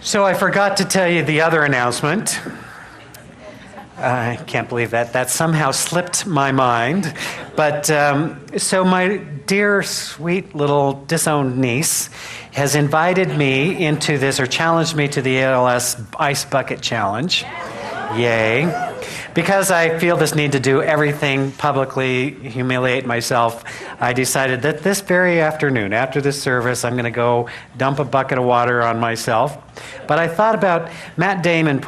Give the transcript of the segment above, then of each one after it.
So I forgot to tell you the other announcement. I can't believe that somehow slipped my mind. But so my dear, sweet little disowned niece has invited me into this, or challenged me to the ALS Ice Bucket Challenge. Yay. Because I feel this need to do everything publicly, humiliate myself, I decided that this very afternoon, after this service, I'm going to go dump a bucket of water on myself. But I thought about, Matt Damon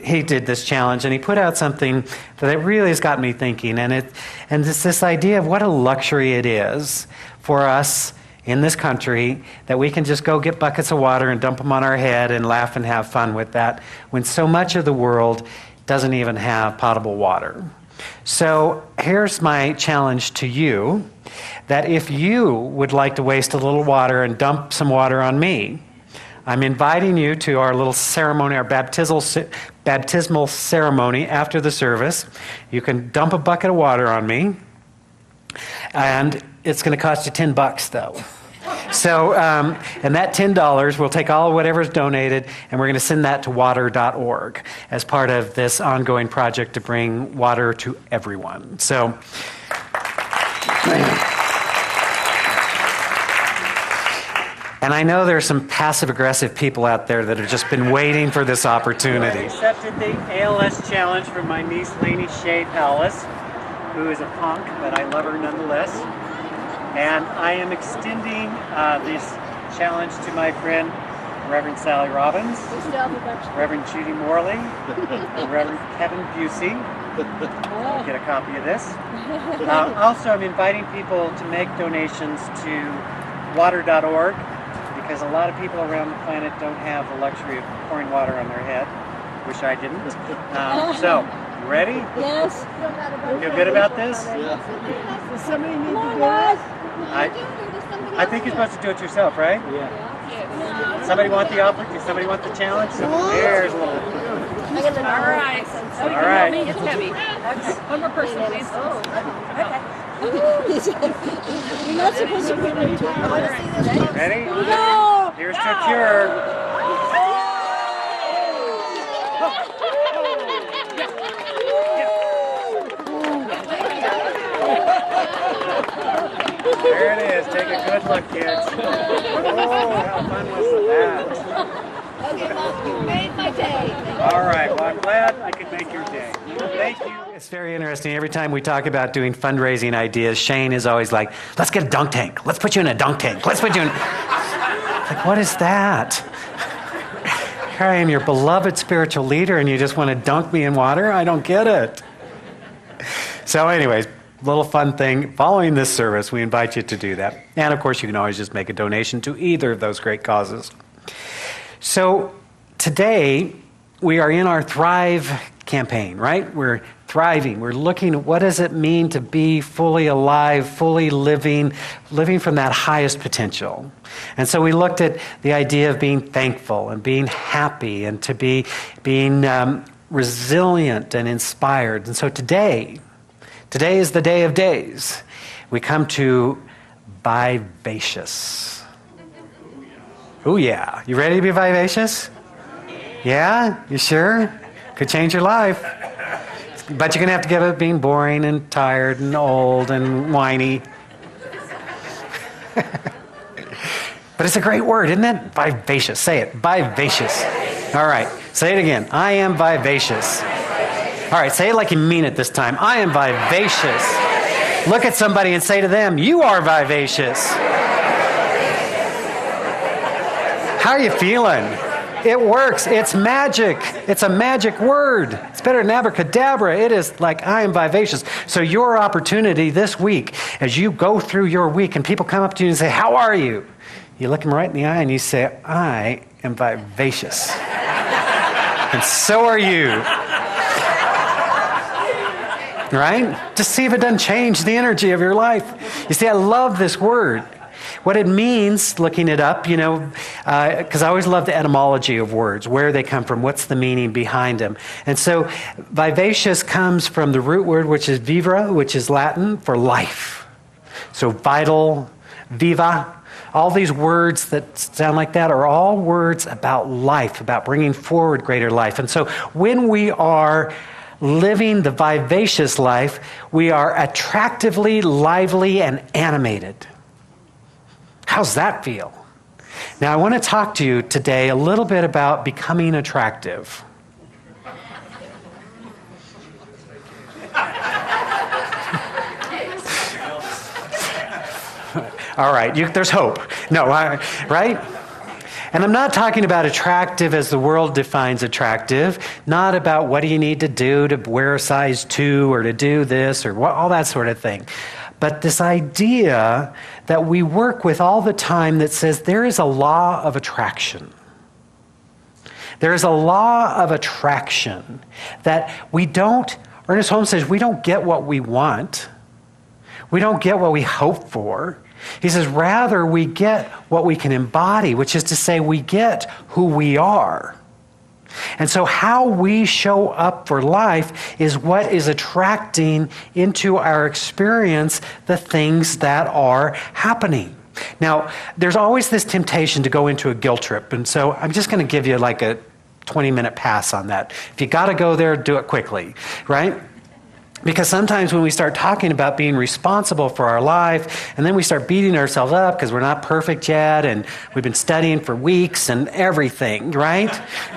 he did this challenge, and he put out something that really has got me thinking, and it's this idea of what a luxury it is for us in this country that we can just go get buckets of water and dump them on our head and laugh and have fun with that, when so much of the world doesn't even have potable water. So here's my challenge to you, that if you would like to waste a little water and dump some water on me, I'm inviting you to our little ceremony, our baptismal ceremony after the service. You can dump a bucket of water on me, and it's going to cost you $10 though. So, and that $10, we'll take all whatever's donated, and we're going to send that to water.org as part of this ongoing project to bring water to everyone. So, and I know there's some passive-aggressive people out there that have just been waiting for this opportunity. I accepted the ALS challenge from my niece, Lainey Shea Palace, who is a punk, but I love her nonetheless. And I am extending this challenge to my friend, Reverend Sally Robbins, Reverend Judy Morley, and Reverend Kevin Busey. I'll get a copy of this. Also, I'm inviting people to make donations to water.org, because a lot of people around the planet don't have the luxury of pouring water on their head. Wish I didn't. So, you ready? Yes. Feel good about this? Yeah. Does somebody need to do it? I think you're supposed to do it yourself, right? Yeah. Somebody want the offer? Does somebody want the challenge? There's a little. All right. All right. It's heavy. One more person, please. Okay. You're not supposed to put it in time. Ready? No! Here's to cure. There it is. Take a good look, kids. Oh, how fun was that? Okay, Mom, you made my day. All right. Well, I'm glad I could make your day. Thank you. It's very interesting. Every time we talk about doing fundraising ideas, Shane is always like, let's get a dunk tank. Let's put you in a dunk tank. Let's put you in... Like, what is that? Here I am, your beloved spiritual leader, and you just want to dunk me in water? I don't get it. So anyways, little fun thing. Following this service, we invite you to do that. And of course, you can always just make a donation to either of those great causes. So today, we are in our Thrive campaign, right? We're thriving. We're looking at what does it mean to be fully alive, fully living from that highest potential. And so we looked at the idea of being thankful and being happy and to being resilient and inspired. And so today is the day of days. We come to Vivacious. Oh yeah. You ready to be vivacious? Yeah? You sure? Could change your life. But you're going to have to give up being boring and tired and old and whiny. But it's a great word, isn't it? Vivacious. Say it. Vivacious. All right. Say it again. I am vivacious. All right. Say it like you mean it this time. I am vivacious. Look at somebody and say to them, you are vivacious. How are you feeling? It works. It's magic. It's a magic word. It's better than abracadabra. It is like, I am vivacious. So your opportunity this week, as you go through your week and people come up to you and say, how are you? You look them right in the eye and you say, I am vivacious. And so are you. Right? Just see if it doesn't change the energy of your life. You see, I love this word. What it means, looking it up, because I always love the etymology of words, where they come from, what's the meaning behind them. And so vivacious comes from the root word, which is vivere, which is Latin for life. So vital, viva, all these words that sound like that are all words about life, about bringing forward greater life. And so when we are living the vivacious life, we are attractively lively and animated. How's that feel? Now, I want to talk to you today a little bit about becoming attractive. All right, there's hope. No, right? And I'm not talking about attractive as the world defines attractive, not about what do you need to do to wear a size 2 or to do this or all that sort of thing. But this idea that we work with all the time that says there is a law of attraction. There is a law of attraction that we don't, Ernest Holmes says, we don't get what we want. We don't get what we hope for. He says, rather, we get what we can embody, which is to say, we get who we are. And so how we show up for life is what is attracting into our experience the things that are happening. Now, there's always this temptation to go into a guilt trip. And so I'm just going to give you like a 20-minute pass on that. If you got to go there, do it quickly, right? Because sometimes when we start talking about being responsible for our life, and then we start beating ourselves up because we're not perfect yet, and we've been studying for weeks and everything, right?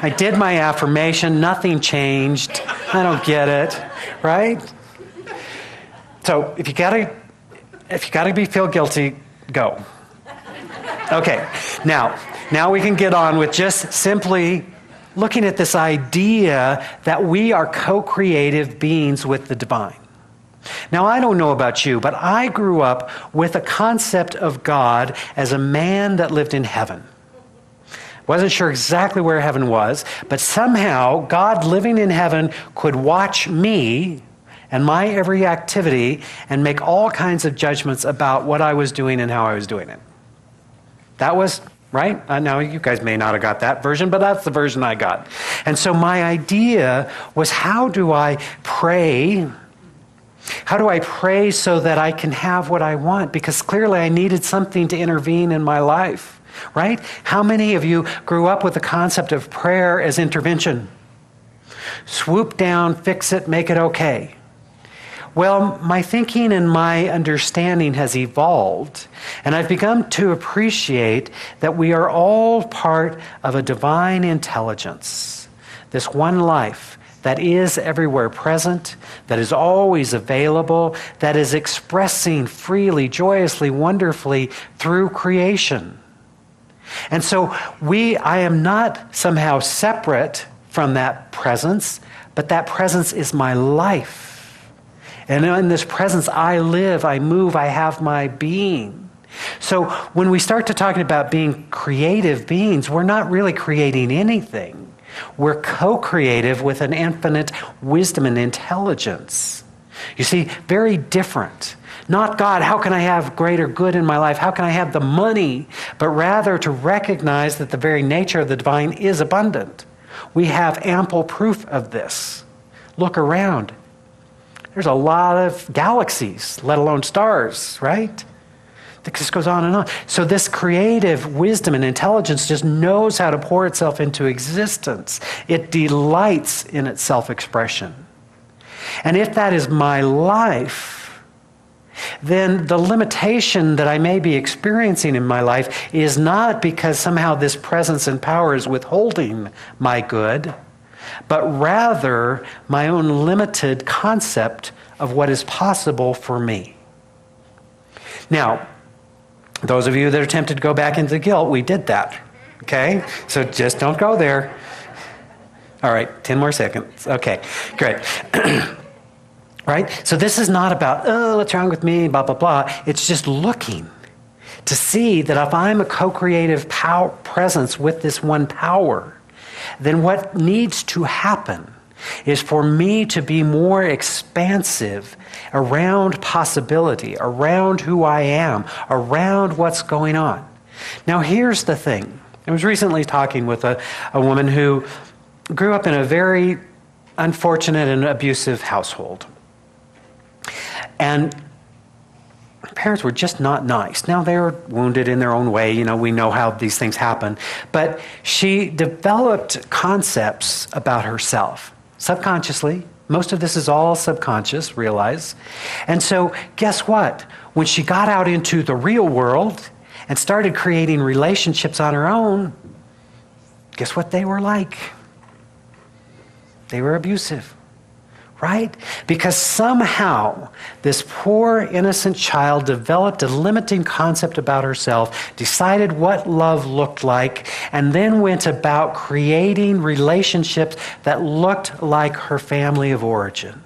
I did my affirmation, nothing changed. I don't get it, right? So if you gotta feel guilty, go. Okay, now we can get on with just simply looking at this idea that we are co-creative beings with the divine. Now, I don't know about you, but I grew up with a concept of God as a man that lived in heaven. Wasn't sure exactly where heaven was, but somehow God living in heaven could watch me and my every activity and make all kinds of judgments about what I was doing and how I was doing it. That was right? Now, you guys may not have got that version, but that's the version I got. And so my idea was, how do I pray? How do I pray so that I can have what I want? Because clearly I needed something to intervene in my life, right? How many of you grew up with the concept of prayer as intervention? Swoop down, fix it, make it okay. Well, my thinking and my understanding has evolved, and I've begun to appreciate that we are all part of a divine intelligence, this one life that is everywhere present, that is always available, that is expressing freely, joyously, wonderfully through creation. And so I am not somehow separate from that presence, but that presence is my life. And in this presence, I live, I move, I have my being. So when we start to talking about being creative beings, we're not really creating anything. We're co-creative with an infinite wisdom and intelligence. You see, very different. Not God, how can I have greater good in my life? How can I have the money? But rather to recognize that the very nature of the divine is abundant. We have ample proof of this. Look around. There's a lot of galaxies, let alone stars, right? It just goes on and on. So this creative wisdom and intelligence just knows how to pour itself into existence. It delights in its self-expression. And if that is my life, then the limitation that I may be experiencing in my life is not because somehow this presence and power is withholding my good, but rather my own limited concept of what is possible for me. Now, those of you that are tempted to go back into guilt, we did that, okay? So just don't go there. All right, 10 more seconds. Okay, great. Right? So this is not about, oh, what's wrong with me, blah, blah, blah. It's just looking to see that if I'm a co-creative presence with this one power, then what needs to happen is for me to be more expansive around possibility, around who I am, around what's going on. Now, here's the thing. I was recently talking with a woman who grew up in a very unfortunate and abusive household. And her parents were just not nice. Now, they were wounded in their own way. We know how these things happen. But she developed concepts about herself subconsciously. Most of this is all subconscious, realize. And so, guess what? When she got out into the real world and started creating relationships on her own, guess what they were like? They were abusive. Right? Because somehow this poor innocent child developed a limiting concept about herself, decided what love looked like, and then went about creating relationships that looked like her family of origin.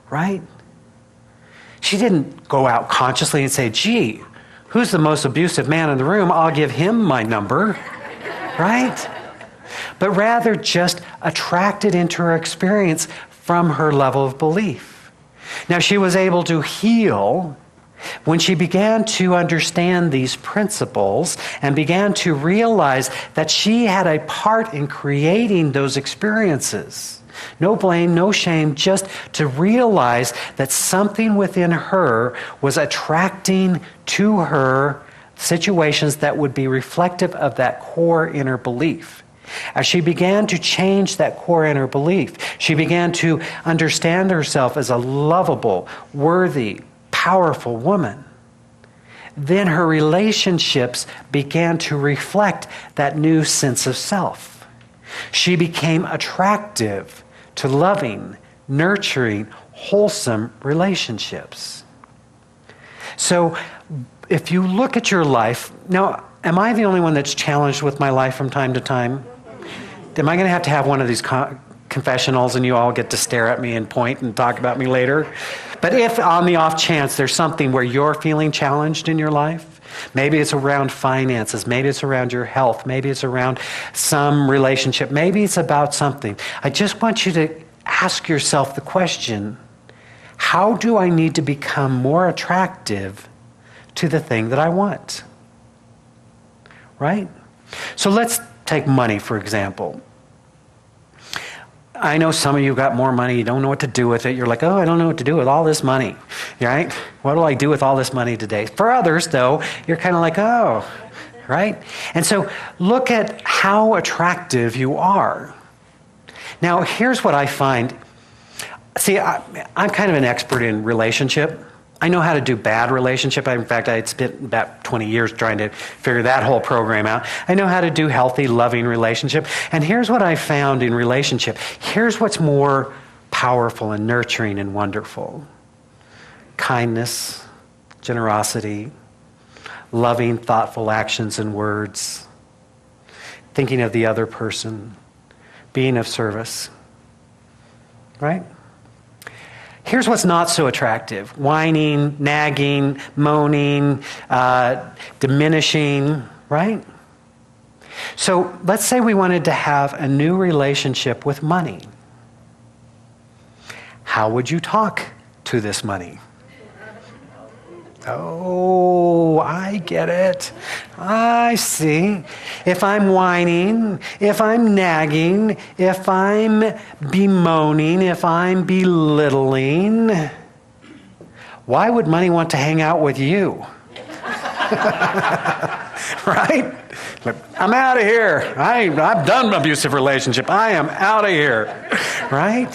Right? She didn't go out consciously and say, gee, who's the most abusive man in the room? I'll give him my number. Right? But rather just attracted into her experience from her level of belief. Now, she was able to heal when she began to understand these principles and began to realize that she had a part in creating those experiences. No blame, no shame, just to realize that something within her was attracting to her situations that would be reflective of that core inner belief. As she began to change that core inner belief, she began to understand herself as a lovable, worthy, powerful woman. Then her relationships began to reflect that new sense of self. She became attractive to loving, nurturing, wholesome relationships. So if you look at your life, now, am I the only one that's challenged with my life from time to time? Am I going to have one of these confessionals and you all get to stare at me and point and talk about me later? But if on the off chance there's something where you're feeling challenged in your life, maybe it's around finances, maybe it's around your health, maybe it's around some relationship, maybe it's about something. I just want you to ask yourself the question, how do I need to become more attractive to the thing that I want? Right? So let's take money, for example. I know some of you got more money, you don't know what to do with it. You're like, oh, I don't know what to do with all this money, right? What do I do with all this money today? For others, though, you're kind of like, oh, right? And so look at how attractive you are. Now, here's what I find. See, I'm kind of an expert in relationship. I know how to do bad relationship. In fact, I had spent about 20 years trying to figure that whole program out. I know how to do healthy, loving relationship. And here's what I found in relationship. Here's what's more powerful and nurturing and wonderful. Kindness, generosity, loving, thoughtful actions and words, thinking of the other person, being of service. Right? Here's what's not so attractive. Whining, nagging, moaning, diminishing, right? So let's say we wanted to have a new relationship with money. How would you talk to this money? Oh, I get it. I see. If I'm whining, if I'm nagging, if I'm bemoaning, if I'm belittling, why would money want to hang out with you? Right? Look, I'm out of here. I've done abusive relationship. I am out of here. Right?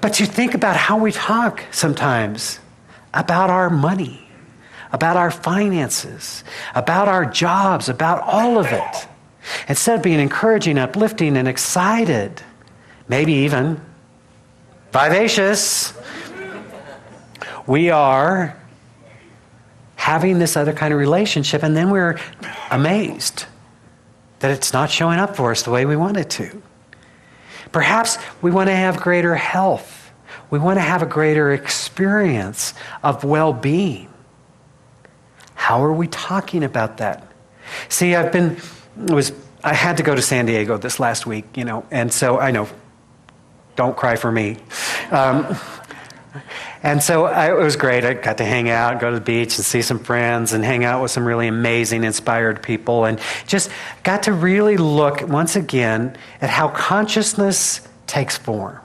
But you think about how we talk sometimes about our money, about our finances, about our jobs, about all of it. Instead of being encouraging, uplifting, and excited, maybe even vivacious, we are having this other kind of relationship, and then we're amazed that it's not showing up for us the way we want it to. Perhaps we want to have greater health. We want to have a greater experience of well-being. How are we talking about that? See, I had to go to San Diego this last week, and so I know, don't cry for me. And so it was great. I got to hang out, go to the beach and see some friends and hang out with some really amazing, inspired people, and just got to really look once again at how consciousness takes form.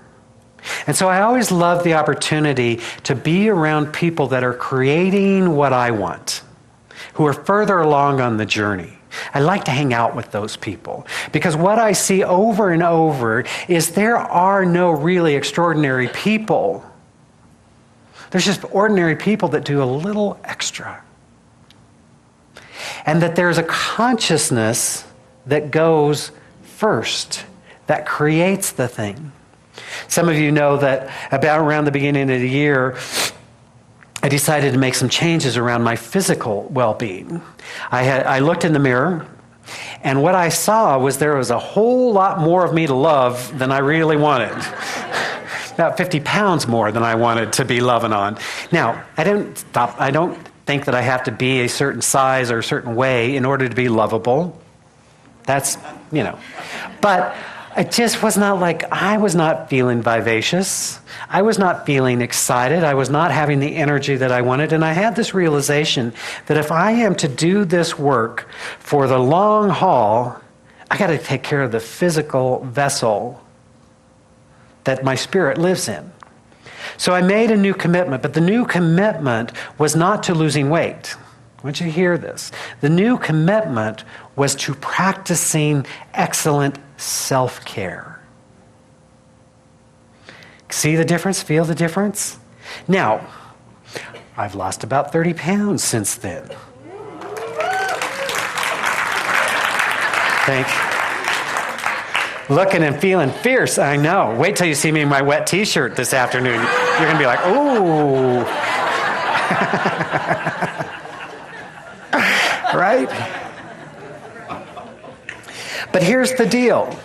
And so I always love the opportunity to be around people that are creating what I want, who are further along on the journey. I like to hang out with those people because what I see over and over is there are no really extraordinary people. There's just ordinary people that do a little extra. And that there's a consciousness that goes first, that creates the thing. Some of you know that about around the beginning of the year, I decided to make some changes around my physical well-being. I looked in the mirror, and what I saw was there was a whole lot more of me to love than I really wanted. About 50 pounds more than I wanted to be loving on. Now, I don't think that I have to be a certain size or a certain way in order to be lovable. That's, But it just was not like, I was not feeling vivacious. I was not feeling excited. I was not having the energy that I wanted. And I had this realization that if I am to do this work for the long haul, I got to take care of the physical vessel that my spirit lives in. So I made a new commitment, but the new commitment was not to losing weight. I want you to hear this. The new commitment was to practicing excellent self-care. See the difference? Feel the difference? Now, I've lost about 30 pounds since then. Thank you. Looking and feeling fierce, I know. Wait till you see me in my wet t-shirt this afternoon. You're going to be like, ooh. Right? But here's the deal.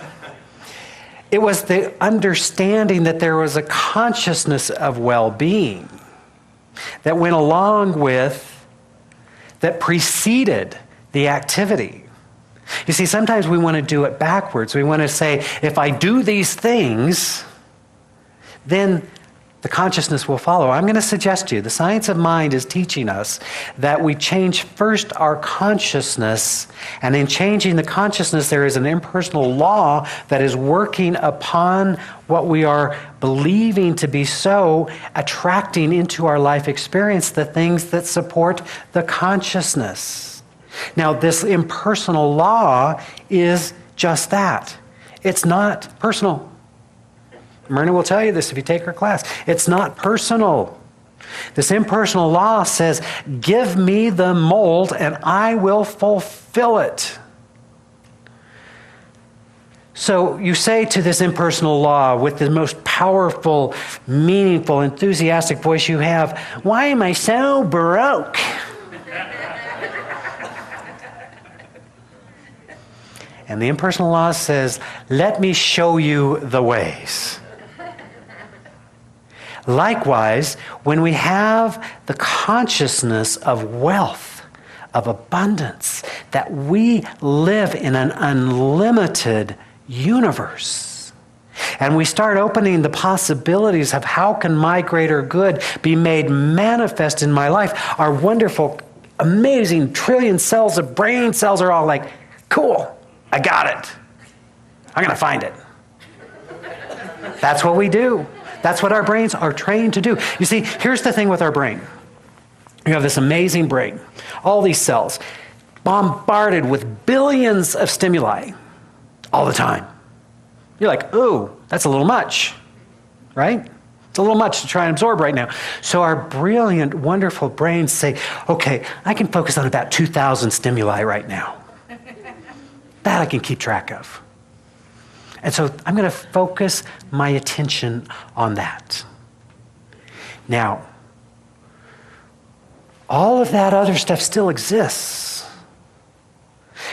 It was the understanding that there was a consciousness of well-being that went along with, that preceded the activity. You see, sometimes we want to do it backwards. We want to say, if I do these things, then the consciousness will follow. I'm going to suggest to you, the science of mind is teaching us that we change first our consciousness, and in changing the consciousness, there is an impersonal law that is working upon what we are believing to be so, attracting into our life experience the things that support the consciousness. Now, this impersonal law is just that. It's not personal. Myrna will tell you this if you take her class. It's not personal. This impersonal law says, give me the mold and I will fulfill it. So you say to this impersonal law with the most powerful, meaningful, enthusiastic voice you have, why am I so broke? And the impersonal law says, let me show you the ways. Likewise, when we have the consciousness of wealth, of abundance, that we live in an unlimited universe, and we start opening the possibilities of how can my greater good be made manifest in my life, our wonderful, amazing trillion cells of brain cells are all like, cool. I got it. I'm going to find it. That's what we do. That's what our brains are trained to do. You see, here's the thing with our brain. You have this amazing brain. All these cells bombarded with billions of stimuli all the time. You're like, ooh, that's a little much, right? It's a little much to try and absorb right now. So our brilliant, wonderful brains say, okay, I can focus on about 2,000 stimuli right now. That I can keep track of. And so I'm going to focus my attention on that. Now, all of that other stuff still exists.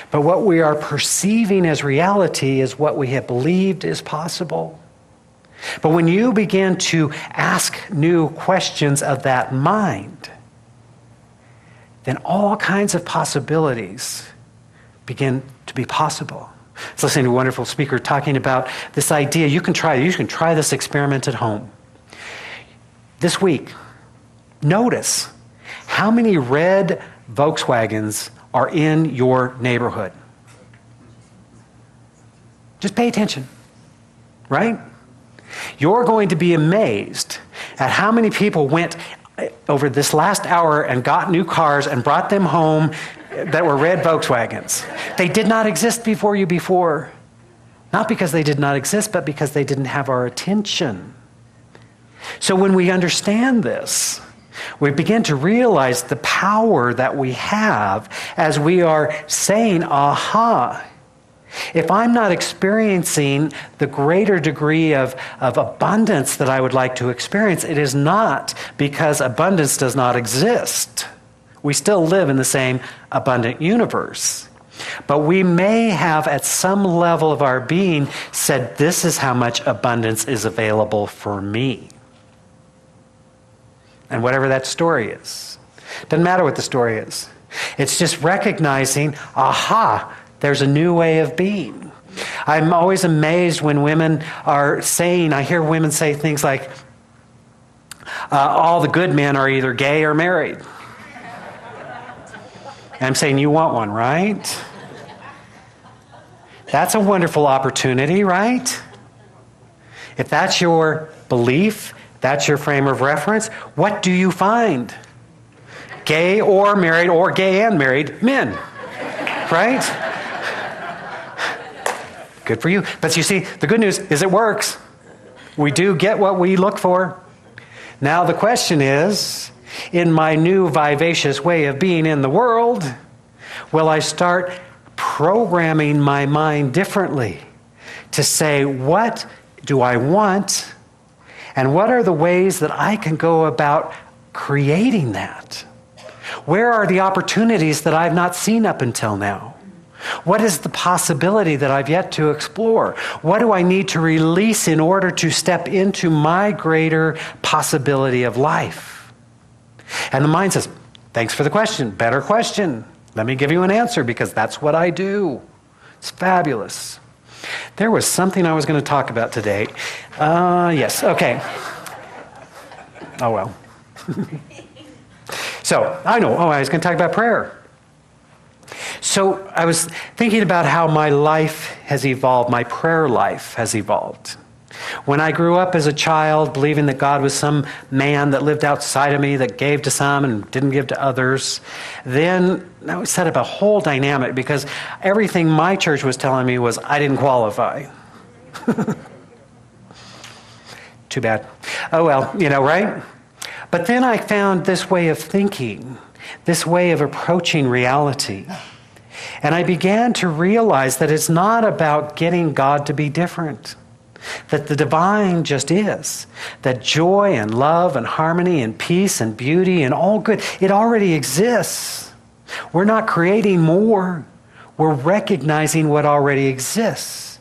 But what we are perceiving as reality is what we have believed is possible. But when you begin to ask new questions of that mind, then all kinds of possibilities begin to be possible. I was listening to a wonderful speaker talking about this idea. You can try this experiment at home. This week, notice how many red Volkswagens are in your neighborhood. Just pay attention, right? You're going to be amazed at how many people went over this last hour and got new cars and brought them home that were red Volkswagens. They did not exist before you before. Not because they did not exist, but because they didn't have our attention. So when we understand this, we begin to realize the power that we have as we are saying, aha. If I'm not experiencing the greater degree of abundance that I would like to experience, it is not because abundance does not exist. We still live in the same abundant universe. But we may have, at some level of our being, said, this is how much abundance is available for me. And whatever that story is. Doesn't matter what the story is. It's just recognizing, aha, there's a new way of being. I'm always amazed when women are saying, I hear women say things like, all the good men are either gay or married. And I'm saying, you want one, right? That's a wonderful opportunity, right? If that's your belief, that's your frame of reference, what do you find? Gay or married or gay and married men, right? Good for you. But you see, the good news is it works. We do get what we look for. Now the question is, in my new vivacious way of being in the world, will I start programming my mind differently to say, what do I want? And what are the ways that I can go about creating that? Where are the opportunities that I've not seen up until now? What is the possibility that I've yet to explore? What do I need to release in order to step into my greater possibility of life? And the mind says, thanks for the question. Better question. Let me give you an answer because that's what I do. It's fabulous. There was something I was going to talk about today. Yes, okay. Oh, well. So, I know. I was going to talk about prayer. So, I was thinking about how my life has evolved, my prayer life has evolved. When I grew up as a child, believing that God was some man that lived outside of me, that gave to some and didn't give to others, then that would set up a whole dynamic because everything my church was telling me was I didn't qualify. Too bad. Oh well, right? But then I found this way of thinking, this way of approaching reality. And I began to realize that it's not about getting God to be different. That the divine just is. That joy and love and harmony and peace and beauty and all good, it already exists. We're not creating more. We're recognizing what already exists.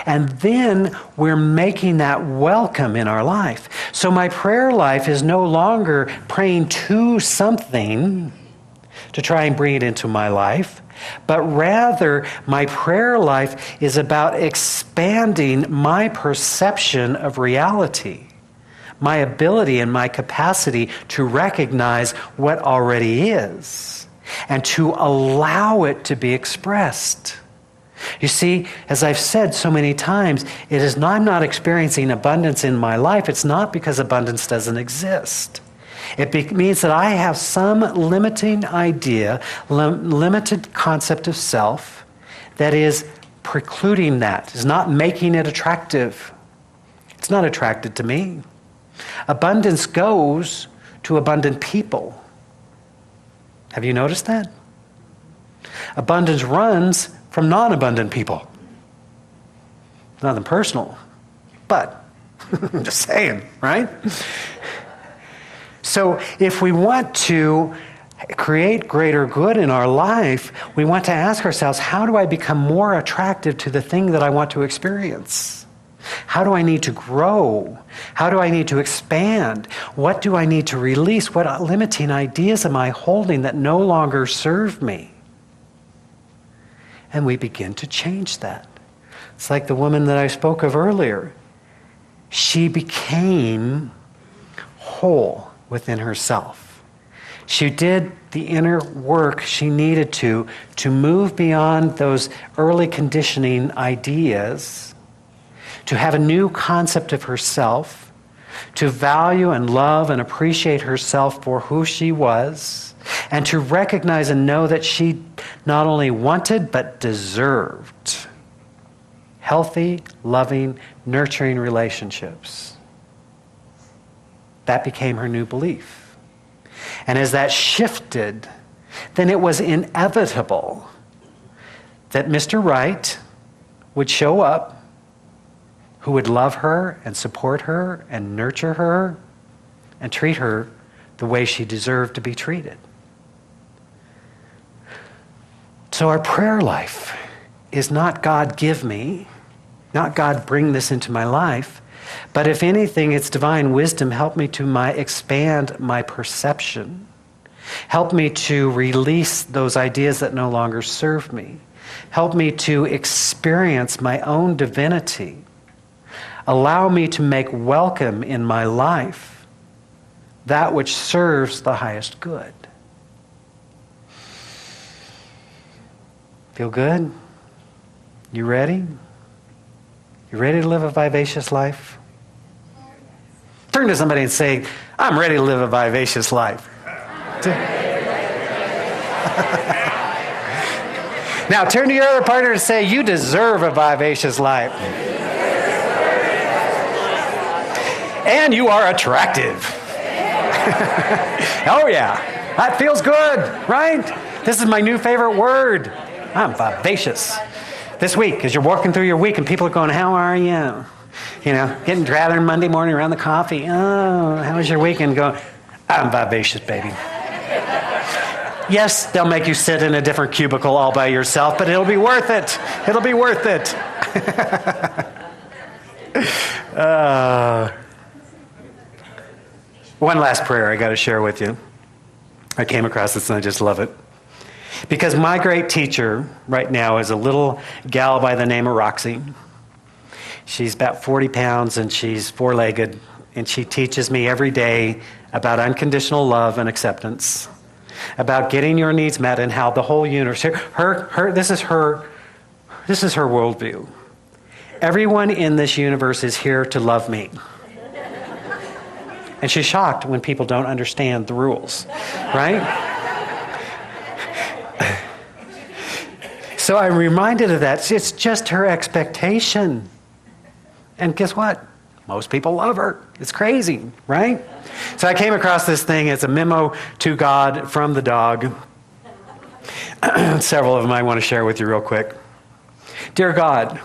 And then we're making that welcome in our life. So my prayer life is no longer praying to something to try and bring it into my life. But rather, my prayer life is about expanding my perception of reality, my ability and my capacity to recognize what already is, and to allow it to be expressed. You see, as I've said so many times, I'm not experiencing abundance in my life. It's not because abundance doesn't exist. It means that I have some limiting idea, limited concept of self that is precluding that, is not making it attractive. It's not attracted to me. Abundance goes to abundant people. Have you noticed that? Abundance runs from non-abundant people. Nothing personal, but I'm just saying, right? So if we want to create greater good in our life, we want to ask ourselves, how do I become more attractive to the thing that I want to experience? How do I need to grow? How do I need to expand? What do I need to release? What limiting ideas am I holding that no longer serve me? And we begin to change that. It's like the woman that I spoke of earlier. She became whole within herself. She did the inner work she needed to move beyond those early conditioning ideas to have a new concept of herself, to value and love and appreciate herself for who she was, and to recognize and know that she not only wanted but deserved healthy, loving, nurturing relationships. That became her new belief. And as that shifted, then it was inevitable that Mr. Right would show up, who would love her and support her and nurture her and treat her the way she deserved to be treated. So our prayer life is not God give me, not God bring this into my life, but if anything, it's divine wisdom help me to expand my perception. Help me to release those ideas that no longer serve me. Help me to experience my own divinity. Allow me to make welcome in my life that which serves the highest good. Feel good? You ready? You ready to live a vivacious life? Turn to somebody and say, I'm ready to live a vivacious life. Now turn to your other partner and say, you deserve a vivacious life. And you are attractive. Oh yeah, that feels good, right? This is my new favorite word. I'm vivacious. This week, as you're walking through your week and people are going, how are you? You know, getting gathered Monday morning around the coffee. Oh, how was your weekend? Going, I'm vivacious, baby. Yes, they'll make you sit in a different cubicle all by yourself, but it'll be worth it. It'll be worth it. One last prayer I got to share with you. I came across this and I just love it. Because my great teacher right now is a little gal by the name of Roxy. She's about 40 pounds and she's four-legged, and she teaches me every day about unconditional love and acceptance, about getting your needs met, and how the whole universe, this is her worldview. Everyone in this universe is here to love me. And she's shocked when people don't understand the rules, right? So I'm reminded of that. It's just her expectation. And guess what? Most people love her. It's crazy, right? So I came across this thing. It's a memo to God from the dog. Several of them I want to share with you real quick. Dear God,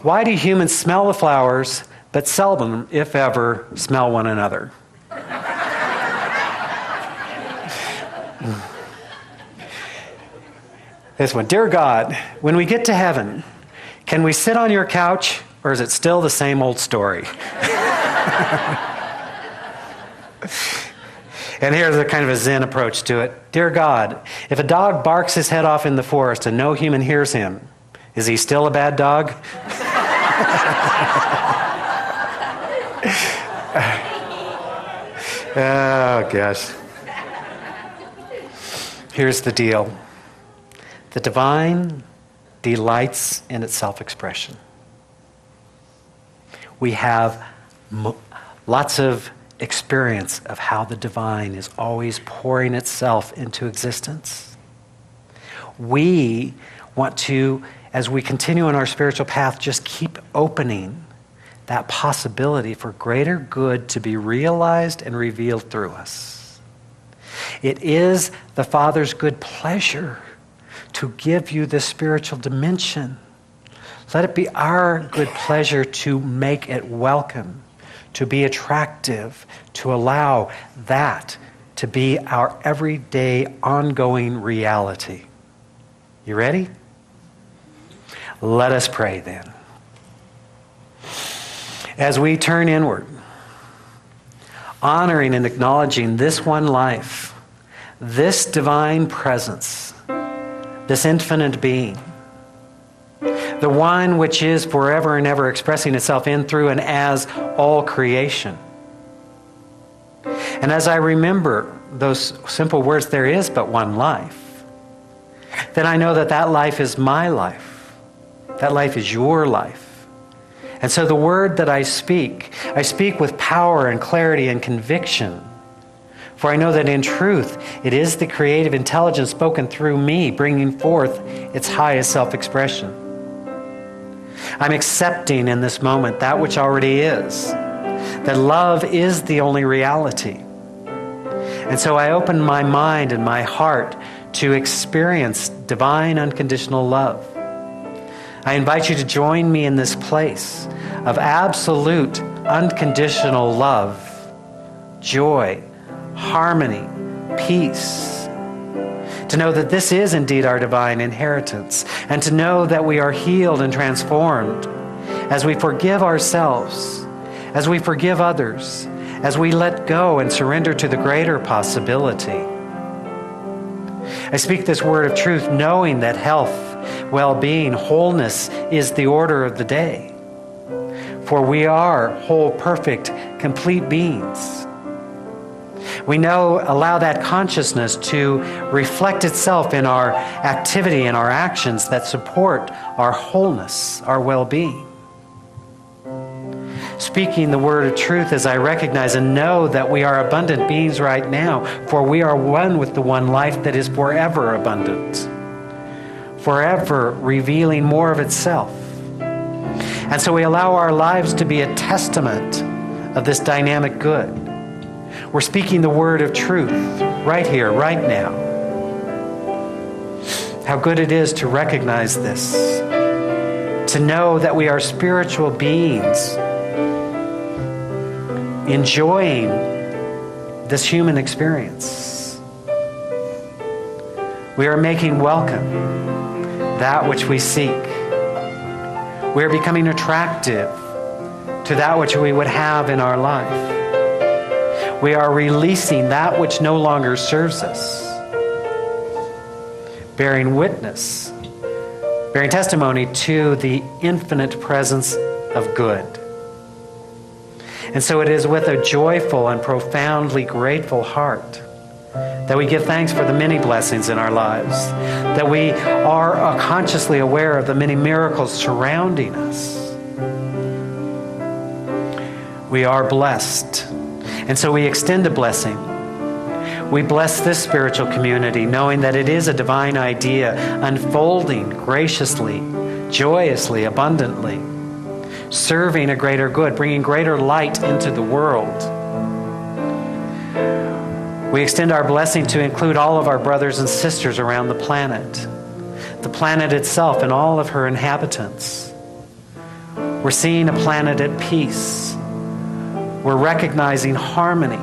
why do humans smell the flowers but seldom, if ever, smell one another? This one. Dear God, when we get to heaven, can we sit on your couch, or is it still the same old story? And here's a kind of a Zen approach to it. Dear God, if a dog barks his head off in the forest and no human hears him, is he still a bad dog? Oh, gosh. Here's the deal. The divine delights in its self-expression. We have lots of experience of how the divine is always pouring itself into existence. We want to, as we continue on our spiritual path, just keep opening that possibility for greater good to be realized and revealed through us. It is the Father's good pleasure to give you this spiritual dimension. Let it be our good pleasure to make it welcome, to be attractive, to allow that to be our everyday, ongoing reality. You ready? Let us pray then. As we turn inward, honoring and acknowledging this one life, this divine presence, this infinite being, the one which is forever and ever expressing itself in, through, and as all creation. And as I remember those simple words, there is but one life, then I know that that life is my life. That life is your life. And so the word that I speak with power and clarity and conviction. For I know that in truth, it is the creative intelligence spoken through me, bringing forth its highest self-expression. I'm accepting in this moment that which already is, that love is the only reality. And so I open my mind and my heart to experience divine unconditional love. I invite you to join me in this place of absolute unconditional love, joy, harmony, peace. To know that this is indeed our divine inheritance, and to know that we are healed and transformed as we forgive ourselves, as we forgive others, as we let go and surrender to the greater possibility. I speak this word of truth knowing that health, well-being, wholeness is the order of the day. For we are whole, perfect, complete beings. We know, allow that consciousness to reflect itself in our activity and our actions that support our wholeness, our well-being. Speaking the word of truth as I recognize and know that we are abundant beings right now, for we are one with the one life that is forever abundant, forever revealing more of itself. And so we allow our lives to be a testament of this dynamic good. We're speaking the word of truth right here, right now. How good it is to recognize this, to know that we are spiritual beings enjoying this human experience. We are making welcome that which we seek. We are becoming attractive to that which we would have in our life. We are releasing that which no longer serves us, bearing witness, bearing testimony to the infinite presence of good. And so it is with a joyful and profoundly grateful heart that we give thanks for the many blessings in our lives, that we are consciously aware of the many miracles surrounding us. We are blessed, and so we extend a blessing. We bless this spiritual community, knowing that it is a divine idea unfolding graciously, joyously, abundantly, serving a greater good, bringing greater light into the world. We extend our blessing to include all of our brothers and sisters around the planet itself and all of her inhabitants. We're seeing a planet at peace. We're recognizing harmony.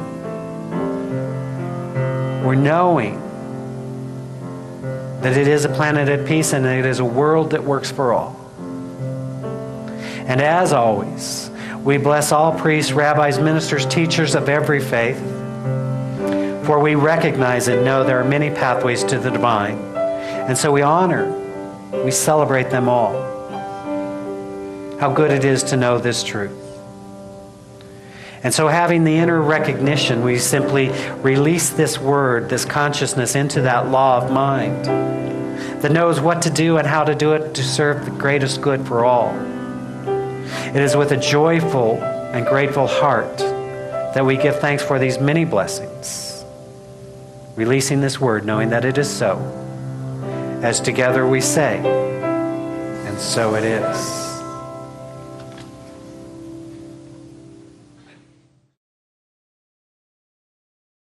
We're knowing that it is a planet at peace and it is a world that works for all. And as always, we bless all priests, rabbis, ministers, teachers of every faith, for we recognize and know there are many pathways to the divine. And so we honor, we celebrate them all. How good it is to know this truth. And so having the inner recognition, we simply release this word, this consciousness into that law of mind that knows what to do and how to do it to serve the greatest good for all. It is with a joyful and grateful heart that we give thanks for these many blessings, releasing this word, knowing that it is so. As together we say, and so it is.